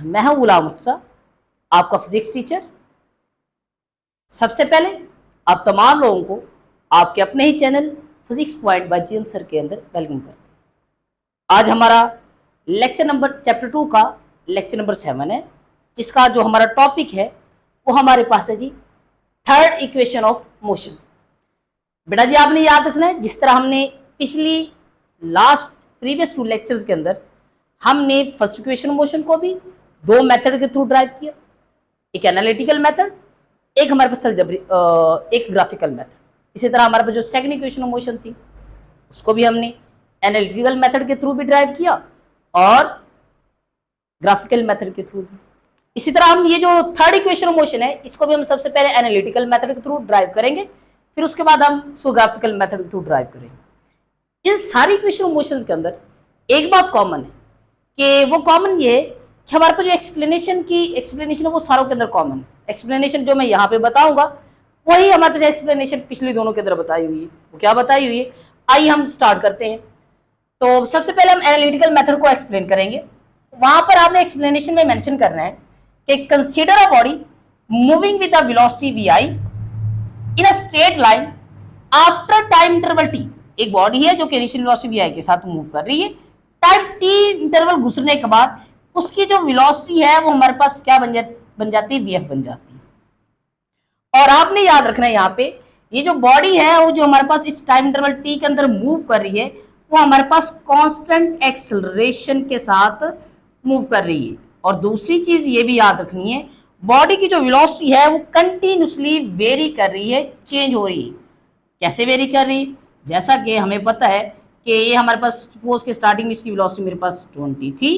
मैं हूं गुलाम मुर्तजा, आपका फिजिक्स टीचर। सबसे पहले आप तमाम लोगों को आपके अपने ही channel physics point by GM sir के अंदर वेलकम करते हैं। आज हमारा लेक्चर नंबर चैप्टर 2 का लेक्चर नंबर 7 है, जिसका जो हमारा टॉपिक है वो हमारे पास है जी थर्ड इक्वेशन ऑफ मोशन। बेटा जी आपने याद रखना है, जिस तरह हमने पिछली लास्ट प्रीवियस 2 लेक्चर्स के अंदर हमने फर्स्ट इक्वेशन मोशन को भी दो मेथड के थ्रू ड्राइव किया, एक एनालिटिकल मेथड, एक हमारे पास एक ग्राफिकल मेथड। इसी तरह हमारे पास जो सेकंड इक्वेशन ऑफ मोशन थी उसको भी हमने एनालिटिकल मेथड के थ्रू भी ड्राइव किया और ग्राफिकल मेथड के थ्रू भी। इसी तरह हम ये जो थर्ड इक्वेशन ऑफ मोशन है इसको भी हम सबसे पहले एनालिटिकल मेथड के थ्रू ड्राइव करेंगे, फिर उसके बाद हम इसको ग्राफिकल मेथड के थ्रू ड्राइव करेंगे। इन सारी इक्वेशन ऑफ मोशन के अंदर एक बात कॉमन है कि वो कॉमन ये है कि हमारे पास जो एक्सप्लेनेशन है वो सारों के अंदर कॉमन है। एक्सप्लेनेशन जो मैं यहाँ पे बताऊंगा वही हमारे पास एक्सप्लेनेशन पिछली दोनों के अंदर बताई हुई है। वो क्या बताई हुई है, आइए हम स्टार्ट करते हैं। तो सबसे पहले हम एनालिटिकल मेथड को एक्सप्लेन करेंगे। वहां पर आपने एक्सप्लेनेशन में मेंशन करना है कि consider a body moving with a velocity vi in a straight line after time interval t। एक बॉडी है जो कि इनिशियल वेलोसिटी vi के साथ मूव कर रही है, टाइम t इंटरवल गुजरने के बाद उसकी जो वेलोसिटी है वो हमारे पास क्या बन जाती है, vf बन जाती है। और आपने याद रखना है यहाँ पे ये जो बॉडी है वो जो हमारे पास इस टाइम इंटरवल t के अंदर मूव कर रही है वो हमारे पास कांस्टेंट एक्सेलरेशन के साथ मूव कर रही है। और दूसरी चीज ये भी याद रखनी है, बॉडी की जो वेलोसिटी है वो कंटिन्यूसली वेरी कर रही है, चेंज हो रही है। कैसे वेरी कर रही है, जैसा कि हमें पता है कि ये हमारे पास सपोज के स्टार्टिंग में इसकी वेलोसिटी मेरे पास 20 थी,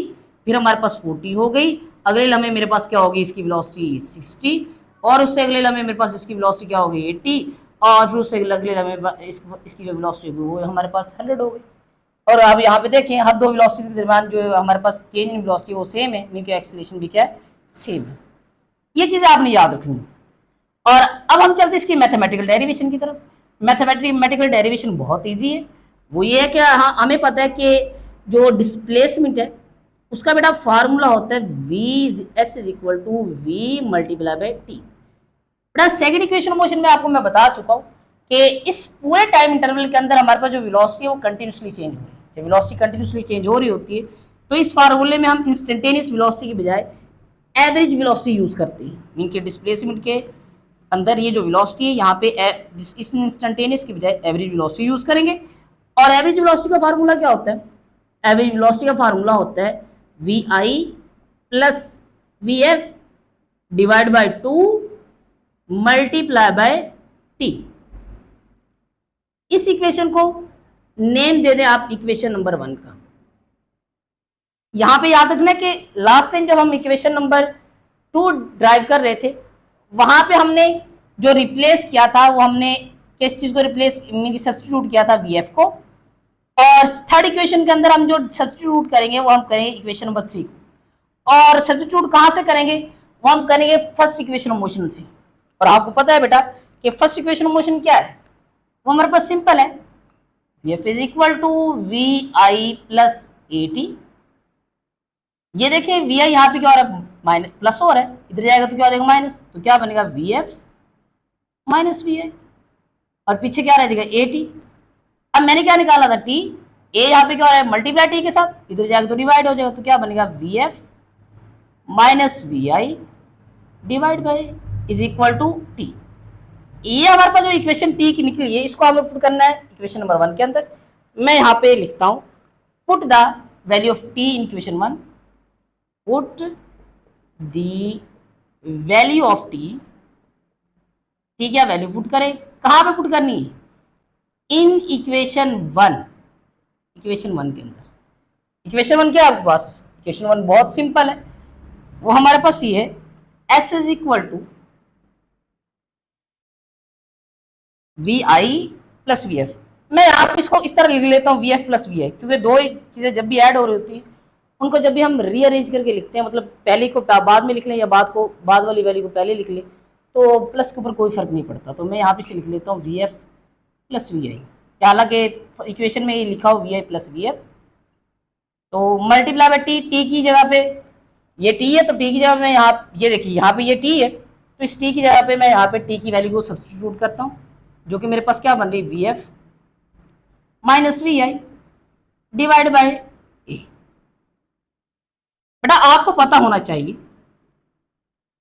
फिर हमारे पास 40 हो गई, अगले लम्हे मेरे पास क्या होगी इसकी वेलोसिटी 60, और उससे अगले लम्हे मेरे पास इसकी वेलोसिटी क्या होगी 80, और फिर उससे अगले लम्हे इसकी जो वेलोसिटी होगी वो हमारे पास 100 हो गई। और अब यहाँ पे देखें हर दो वेलोसिटी के दरमियान जो हमारे पास चेंज इन वेलोसिटी वो सेम है, मीन एक्सेलरेशन भी क्या है, सेम है। ये चीजें आपने याद रखनी है। और अब हम चलते इसकी मैथमेटिकल डेरिवेशन की तरफ। मैथमेटिकल डेरिवेशन बहुत ईजी है। वो ये है कि हमें पता है कि जो डिस्प्लेसमेंट है उसका बेटा फार्मूला होता है V S is equal to V multiply by T. बेटा सेकंड इक्वेशन मोशन में आपको मैं बता चुका हूँ कि इस पूरे टाइम इंटरवल के अंदर हमारे पास जो वेलोसिटी है वो कंटिन्यूसली चेंज हो रही है। जब वेलोसिटी कंटिन्यूसली चेंज हो रही होती है तो इस फार्मूले में हम इंस्टेंटेनियस वेलोसिटी की बजाय एवरेज वेलोसिटी यूज करते हैं। मीन के डिस्प्लेसमेंट के अंदर ये जो वेलोसिटी है यहाँ पे इस इंस्टेंटेनियस की बजाय एवरेज वेलोसिटी यूज करेंगे। और एवरेज वेलोसिटी का फार्मूला क्या होता है, एवरेज वेलोसिटी का फार्मूला होता है V I plus V F divide by 2 multiply by T. इस इक्वेशन को नेम दे दें आप इक्वेशन नंबर 1 का। यहां पे याद रखना कि लास्ट टाइम जब हम इक्वेशन नंबर 2 ड्राइव कर रहे थे वहां पे हमने जो रिप्लेस किया था वो हमने किस चीज को रिप्लेस सब्स्टिट्यूट किया था, वीएफ को। और थर्ड इक्वेशन के अंदर हम जो सब्स्टिट्यूट करेंगे वो हम करेंगे इक्वेशन नंबर 3। और सब्स्टिट्यूट कहां से करेंगे, वो हम करेंगे फर्स्ट इक्वेशन ऑफ मोशन से। और आपको पता है बेटा कि फर्स्ट इक्वेशन ऑफ मोशन क्या है, वो हमारे पास सिंपल है, F is equal to V I plus A T. ये देखिए वी आई यहाँ पे क्या हो रहा है, माइनस प्लस हो रहा है, इधर जाएगा तो क्या हो जाएगा माइनस, तो क्या बनेगा V F minus V I, और पीछे क्या रह जाएगा ए टी। अब मैंने क्या निकाला था टी, ए यहाँ पे क्या हो रहा है मल्टीप्लाई टी के साथ, इधर जाएगा तो डिवाइड हो जाएगा, तो क्या बनेगा V F minus V I divide by is equal to T. ये हमारे पास जो इक्वेशन टी की निकली है इसको हमें पुट करना है इक्वेशन नंबर 1 के अंदर। मैं यहाँ पे लिखता हूं put the value of T in equation 1, put the value of T. ठीक है, वैल्यू पुट करें, कहां पे पुट करनी है, इन इक्वेशन 1, इक्वेशन 1 के अंदर। इक्वेशन 1 क्या है आपके पास, इक्वेशन 1 बहुत सिंपल है, वो हमारे पास ये है S is equal to V I plus V F. मैं आप इसको इस तरह लिख लेता हूँ V F plus V I, क्योंकि दो चीजें जब भी ऐड हो रही होती है उनको जब भी हम रीअरेंज करके लिखते हैं, मतलब पहले को बाद में लिख लें या बाद वाली वैल्यू को पहले लिख लें, तो प्लस के ऊपर कोई फर्क नहीं पड़ता। तो मैं यहाँ पे से लिख लेता हूँ V F plus V I, हालांकि इक्वेशन में ये लिखा हो V I plus V F. तो मल्टीप्लाई बाई टी, टी की जगह पे ये टी है, तो टी की जगह मैं यहाँ, ये देखिए यहाँ पे ये टी है, तो इस टी की जगह पे मैं यहाँ पे टी की वैल्यू को सब्सटीट्यूट करता हूँ, जो कि मेरे पास क्या बन रही है, V F minus V I divide by A. बेटा आपको पता होना चाहिए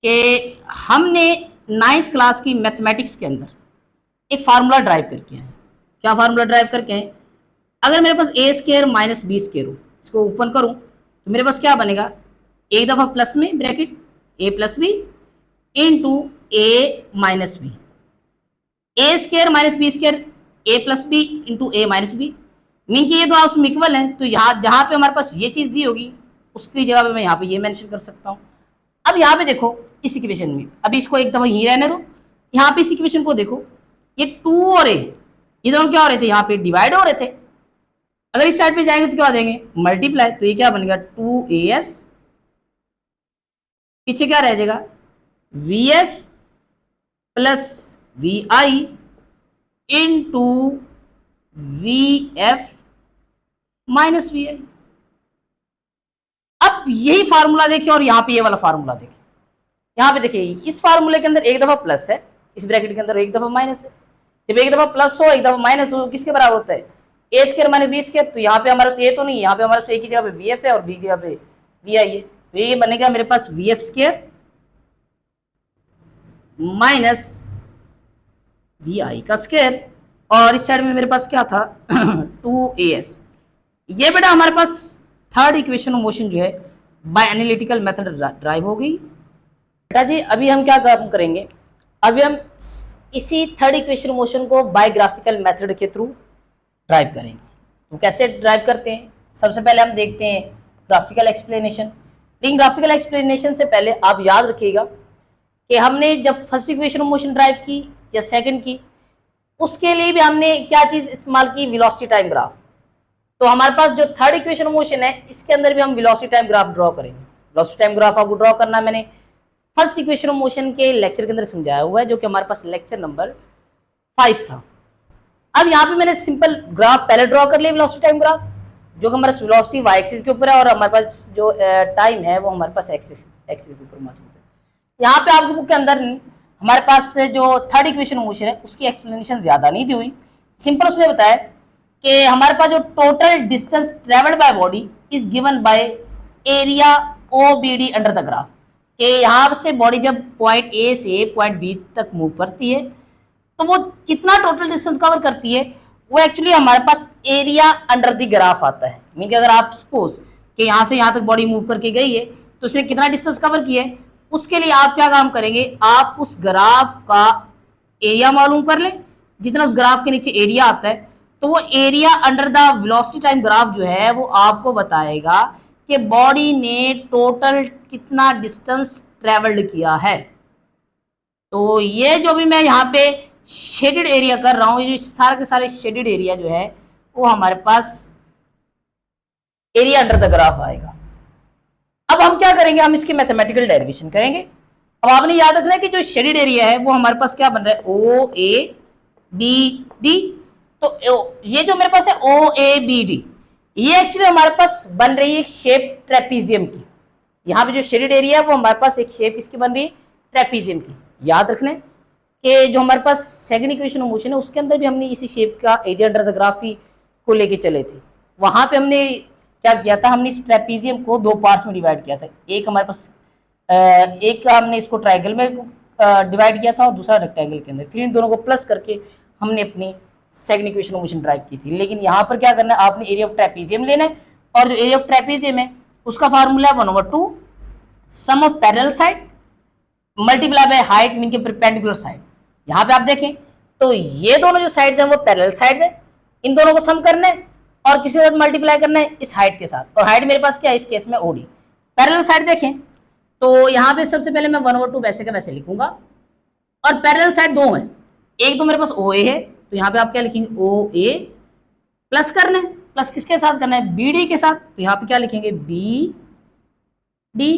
कि हमने 9th क्लास की मैथमेटिक्स के अंदर एक फार्मूला ड्राइव करके आए। क्या फार्मूला ड्राइव करके आए, अगर मेरे पास ए स्केयर माइनस बी स्केयर हो, इसको ओपन करूं तो मेरे पास क्या बनेगा, एक दफा प्लस में ब्रैकेट ए प्लस बी इंटू ए माइनस बी, ए स्केयर माइनस बी स्केयर ए प्लस बी इंटू ए माइनस बी, मीन कि ये दो आपस में इक्वल है, तो यहाँ जहां पे हमारे पास ये चीज दी होगी उसकी जगह पे मैं यहाँ पे ये मेंशन कर सकता हूँ। अब यहाँ पे देखो इस इक्वेशन में, अभी इसको एक दफा यहीं रहने दो, यहाँ पे इस इक्वेशन को देखो, ये 2 और ए ये दोनों क्या हो रहे थे, यहाँ पे डिवाइड हो रहे थे, अगर इस साइड पे जाएंगे तो क्या हो जाएंगे, मल्टीप्लाई, तो ये क्या बनेगा 2as, पीछे क्या रह जाएगा vf plus vi into vf minus vi। अब यही फार्मूला देखिए और यहाँ पे ये वाला फार्मूला देखिए, यहाँ पे देखिए इस फार्मूले के अंदर एक दफा प्लस है, इस ब्रैकेट के अंदर एक दफा माइनस है, जब एक दफा प्लस हो एक दफा माइनस हो किसके बराबर होता है, ए स्केयर माइनस बी स्केयर, तो यहाँ पे हमारे पास ए तो नहीं, यहाँ पे हमारे पास ए की जगह पे वी एफ है और बी की जगह पे वी आई है, तो ये बनेगा मेरे पास V F square minus V I का स्केयर, और इस साइड में मेरे पास क्या था 2as। ये बेटा हमारे पास थर्ड इक्वेशन ऑफ मोशन जो है बाय एनालिटिकल मेथड ड्राइव हो गई। बेटा जी अभी हम क्या काम करेंगे, अभी हम इसी थर्ड इक्वेशन ऑफ मोशन को बाय ग्राफिकल मेथड के थ्रू ड्राइव करेंगे। तो कैसे ड्राइव करते हैं, सबसे पहले हम देखते हैं ग्राफिकल एक्सप्लेनेशन। लेकिन ग्राफिकल एक्सप्लेनेशन से पहले आप याद रखिएगा कि हमने जब first equation of motion drive की या सेकंड की, उसके लिए भी हमने क्या चीज इस्तेमाल की, वेलोसिटी टाइम ग्राफ। तो हमारे पास जो थर्ड इक्वेशन ऑफ मोशन है इसके अंदर भी हम वेलोसिटी टाइम ग्राफ ड्रॉ करेंगे। वेलोसिटी टाइम ग्राफ आपको ड्रॉ करना मैंने फर्स्ट इक्वेशन ऑफ मोशन के लेक्चर के अंदर समझाया हुआ है, जो कि हमारे पास लेक्चर नंबर 5 था। अब यहाँ पे मैंने सिंपल ग्राफ पहले ड्रॉ कर लिया, वेलोसिटी टाइम ग्राफ, जो कि हमारा वेलोसिटी वाई एक्सिस के ऊपर है और हमारे पास जो टाइम है वो हमारे पास एक्सिस के ऊपर मौजूद है। यहाँ पे आपकी बुक के अंदर हमारे पास जो थर्ड इक्वेशन मोशन है उसकी एक्सप्लेनेशन ज्यादा नहीं दी हुई, सिंपल उसने बताया कि हमारे पास जो total distance travelled by body is given by area OBD under the graph, कि यहाँ से बॉडी जब पॉइंट ए से पॉइंट बी तक मूव करती है तो वो कितना टोटल डिस्टेंस कवर करती है, वो एक्चुअली हमारे पास एरिया अंडर द ग्राफ आता है। मीन कि अगर आप सपोज कि यहाँ से यहाँ तक बॉडी मूव करके गई है तो उसने कितना डिस्टेंस कवर किया है, उसके लिए आप क्या काम करेंगे, आप उस ग्राफ का एरिया मालूम कर लें, जितना उस ग्राफ के नीचे एरिया आता है, तो वो area under the velocity time graph जो है वो आपको बताएगा कि बॉडी ने टोटल कितना डिस्टेंस ट्रेवल्ड किया है। तो ये जो भी मैं यहाँ पे शेडेड एरिया कर रहा हूँ, ये जो सारे के सारे शेडेड एरिया जो है वो हमारे पास एरिया अंडर द ग्राफ आएगा। अब हम क्या करेंगे, हम इसकी मैथमेटिकल डेरिवेशन करेंगे। अब आपने याद रखना है कि जो शेडेड एरिया है वो हमारे पास क्या बन रहा है, OABD। तो ये जो मेरे पास है OABD, ये एक्चुअली हमारे पास बन रही है एक शेप ट्रेपीजियम की। यहाँ पे जो शेडेड एरिया है वो हमारे पास एक शेप इसकी बन रही है ट्रेपीजियम की। याद रखना है कि जो हमारे पास सेकंड इक्वेशन ऑफ मोशन है उसके अंदर भी हमने इसी शेप का एरिया अंडर द ग्राफ को लेके चले थे। वहां पे हमने क्या किया था, हमने इस ट्रेपीजियम को 2 पार्ट्स में डिवाइड किया था। एक हमारे पास एक हमने इसको ट्रायंगल में डिवाइड किया था और दूसरा रेक्टेंगल के अंदर, फिर इन दोनों को प्लस करके हमने अपनी second equation of motion drive की थी। लेकिन यहाँ पर क्या करना है, आपने एरिया ऑफ ट्रेपीजियम लेना है, और जो एरिया ऑफ ट्रेपीजियम है उसका फार्मूला है 1/2 sum of parallel side multiply by height mean के परपेंडिकुलर साइड। यहाँ पे आप देखें तो ये दोनों जो साइड्स हैं वो पैरेलल साइड्स हैं, इन दोनों को सम करना है और किसी के साथ मल्टीप्लाई करना है इस हाइट के साथ, और हाइट मेरे पास क्या है इस केस में OD। पैरेलल साइड देखें तो यहाँ पे सबसे पहले मैं 1/2 वैसे का वैसे लिखूंगा, और पैरेलल साइड 2 है, एक तो मेरे पास OA है, तो यहाँ पे आप क्या लिखेंगे OA, प्लस करना है, प्लस किसके साथ करना है BD के साथ, तो यहाँ पे क्या लिखेंगे BD,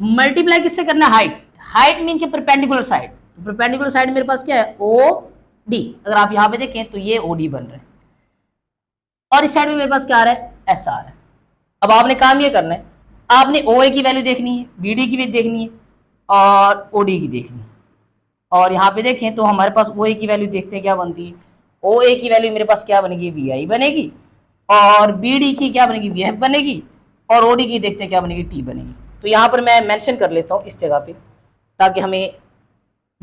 मल्टीप्लाई किससे करना है हाइट, हाइट मीन के परपेंडिकुलर साइड, तो परपेंडिकुलर साइड मेरे पास क्या है OD। अगर आप यहाँ पे देखें तो ये OD बन रहा है, और इस साइड में मेरे पास क्या आ रहा है SR है। अब आपने काम ये करना है, आपने ओ ए की वैल्यू देखनी है, बी डी की भी देखनी है और ओ डी की देखनी है। और यहाँ पे देखें तो हमारे पास ओ ए की वैल्यू देखते हैं क्या बनती है। ओ ए की वैल्यू मेरे पास क्या बनेगी, वी आई बनेगी, और बी डी की क्या बनेगी, वी एफ बनेगी, और ओ डी की देखते हैं क्या बनेगी, टी बनेगी। तो यहाँ पर मैं मेंशन कर लेता हूँ इस जगह पे, ताकि हमें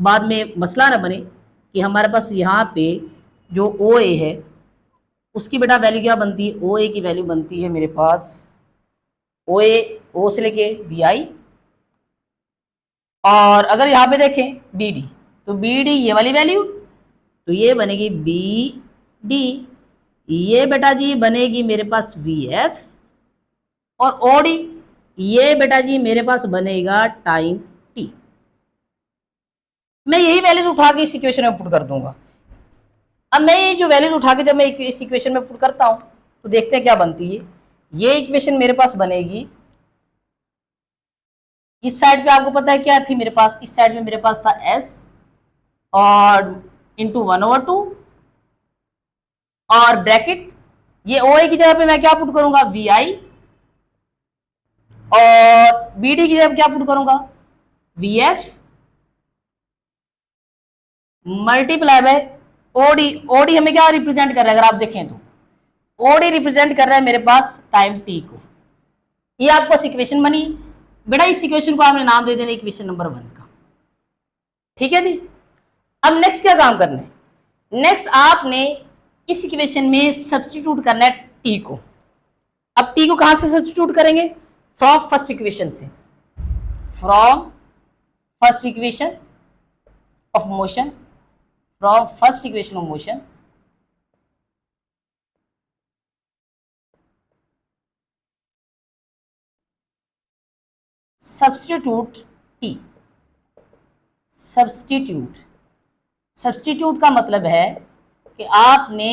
बाद में मसला ना बने कि हमारे पास यहाँ पे जो ओ ए है उसकी बेटा वैल्यू क्या बनती है, ओ ए की वैल्यू बनती है मेरे पास ओ ए, ओ से लेके वी आई, और अगर यहाँ पे देखें बी डी, तो बी डी ये वाली वैल्यू, तो ये बनेगी बी डी, ये बेटा जी बनेगी मेरे पास वी एफ, और ओ डी ये बेटा जी मेरे पास बनेगा टाइम टी। मैं यही वैल्यूज उठा के इस इक्वेशन में पुट कर दूंगा। अब मैं ये जो वैल्यूज उठा के जब मैं इस इक्वेशन में पुट करता हूं तो देखते हैं क्या बनती है। ये इक्वेशन मेरे पास बनेगी, इस साइड पे आपको पता है क्या थी मेरे पास, इस साइड में मेरे पास था एस और इंटू 1/2 और ब्रैकेट, ये ओ ए की जगह पे मैं क्या पुट करूंगा, वी आई, और बी डी की जगह क्या पुट करूंगा, V F, multiply by O D. O D हमें क्या रिप्रेजेंट कर रहा है, अगर आप देखें तो ओडी रिप्रेजेंट कर रहा है मेरे पास टाइम टी को। ये आपको इक्वेशन बनी बेटा, इस इक्वेशन को आपने नाम दे देना इक्वेशन नंबर 1 का, ठीक है जी। अब नेक्स्ट क्या काम करना है, नेक्स्ट आपने इस इक्वेशन में सब्स्टिट्यूट करना है टी को। अब टी को कहां से सब्स्टिट्यूट करेंगे, फ्रॉम फर्स्ट इक्वेशन से, from first equation of motion, from first equation of motion, substitute T. Substitute, substitute का मतलब है कि आपने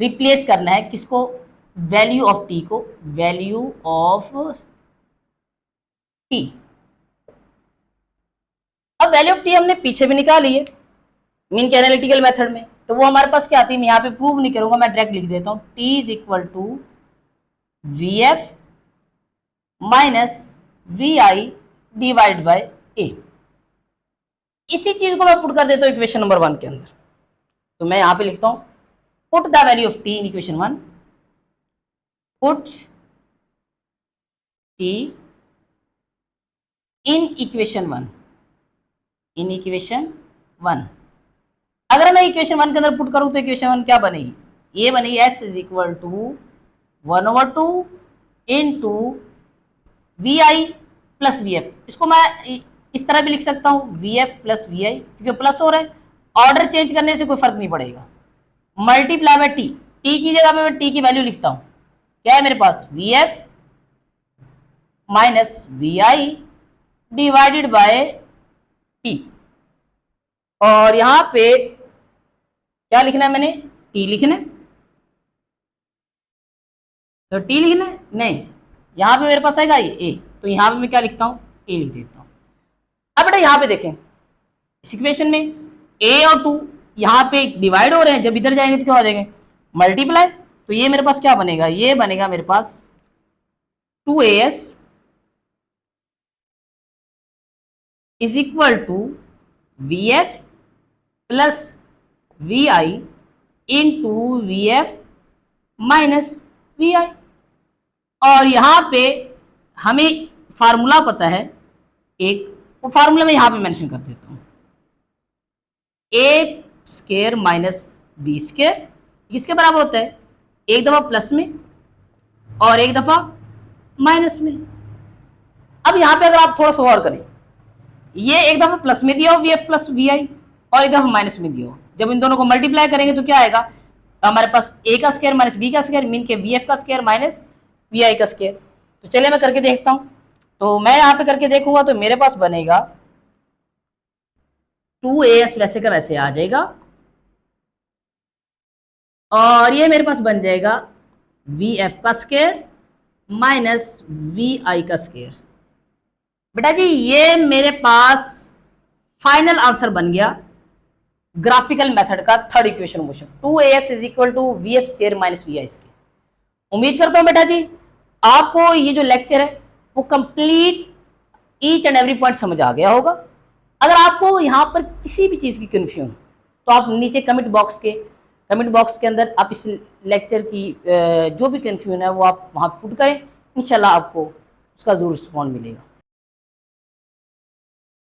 रिप्लेस करना है किसको, वैल्यू ऑफ टी को, वैल्यू ऑफ टी। अब वैल्यू ऑफ टी हमने पीछे भी निकाली है मीन के एनालिटिकल मेथड में, तो वो हमारे पास क्या आती है, मैं यहाँ पे प्रूव नहीं करूंगा, मैं डायरेक्ट लिख देता हूँ, T is equal to V F minus V I divide by A. इसी चीज को मैं पुट कर देता हूँ इक्वेशन नंबर 1 के अंदर। तो मैं यहाँ पे लिखता हूँ put the value of T in equation 1, put T in equation 1, in equation 1। अगर मैं इक्वेशन 1 के अंदर पुट करूं तो इक्वेशन 1 क्या बनेगी, ये बनेगी S is equal to 1/2 into V I plus V F. इसको मैं इस तरह भी लिख सकता हूं, V F plus V I, क्योंकि प्लस हो रहा है, ऑर्डर चेंज करने से कोई फर्क नहीं पड़ेगा, मल्टीप्लाई बाय टी। टी की जगह पे मैं टी की वैल्यू लिखता हूं, क्या है मेरे पास, V F minus V I divided by T, और यहां पे क्या लिखना है मैंने, टी लिखना है, तो टी लिखना है, नहीं यहां पे मेरे पास आएगा ये ए, तो यहां पे मैं क्या लिखता हूं, ए लिख देता हूं। अब बेटा यहां पे देखें इस इक्वेशन में ए और 2 यहां पे डिवाइड हो रहे हैं, जब इधर जाएंगे तो क्या हो जाएंगे, मल्टीप्लाई, तो ये मेरे पास क्या बनेगा, ये बनेगा मेरे पास 2as is equal to V F plus V I into V F minus V I. और यहां पे हमें फार्मूला पता है एक, वो फार्मूला मैं यहां पे मेंशन कर देता हूं, ए स्क्वायर माइनस बी स्क्वायर किसके बराबर होता है, एक दफा प्लस में और एक दफा माइनस में। अब यहां पे अगर आप थोड़ा सा और करें, ये एक दफा प्लस में दिया हो we F plus V I, और एक दफा माइनस में दिया हो, जब इन दोनों को मल्टीप्लाई करेंगे तो क्या आएगा, तो हमारे पास ए का स्क्वायर माइनस बी का स्क्वायर मीन के वी एफ का स्क्वायर माइनस वी आई का स्क्वायर। तो चलिए मैं करके देखता हूं, तो मैं यहां पे करके देखूंगा तो मेरे पास बनेगा 2as वैसे का वैसे आ जाएगा, और ये मेरे पास बन जाएगा वी एफ का स्क्वायर माइनस वी आई का स्क्वायर। बेटा जी ये मेरे पास फाइनल आंसर बन गया ग्राफिकल मेथड का third equation motion, 2as is equal to V F square minus V I square. उम्मीद करता हूं बेटा जी आपको ये जो लेक्चर है वो complete each and every point समझ आ गया होगा। अगर आपको यहाँ पर किसी भी चीज़ की कन्फ्यूजन तो आप नीचे कमेंट बॉक्स के अंदर आप इस लेक्चर की जो भी कन्फ्यूजन है वो आप वहाँ पुट करें, इंशाल्लाह आपको उसका ज़रूर रिस्पॉन्ड मिलेगा।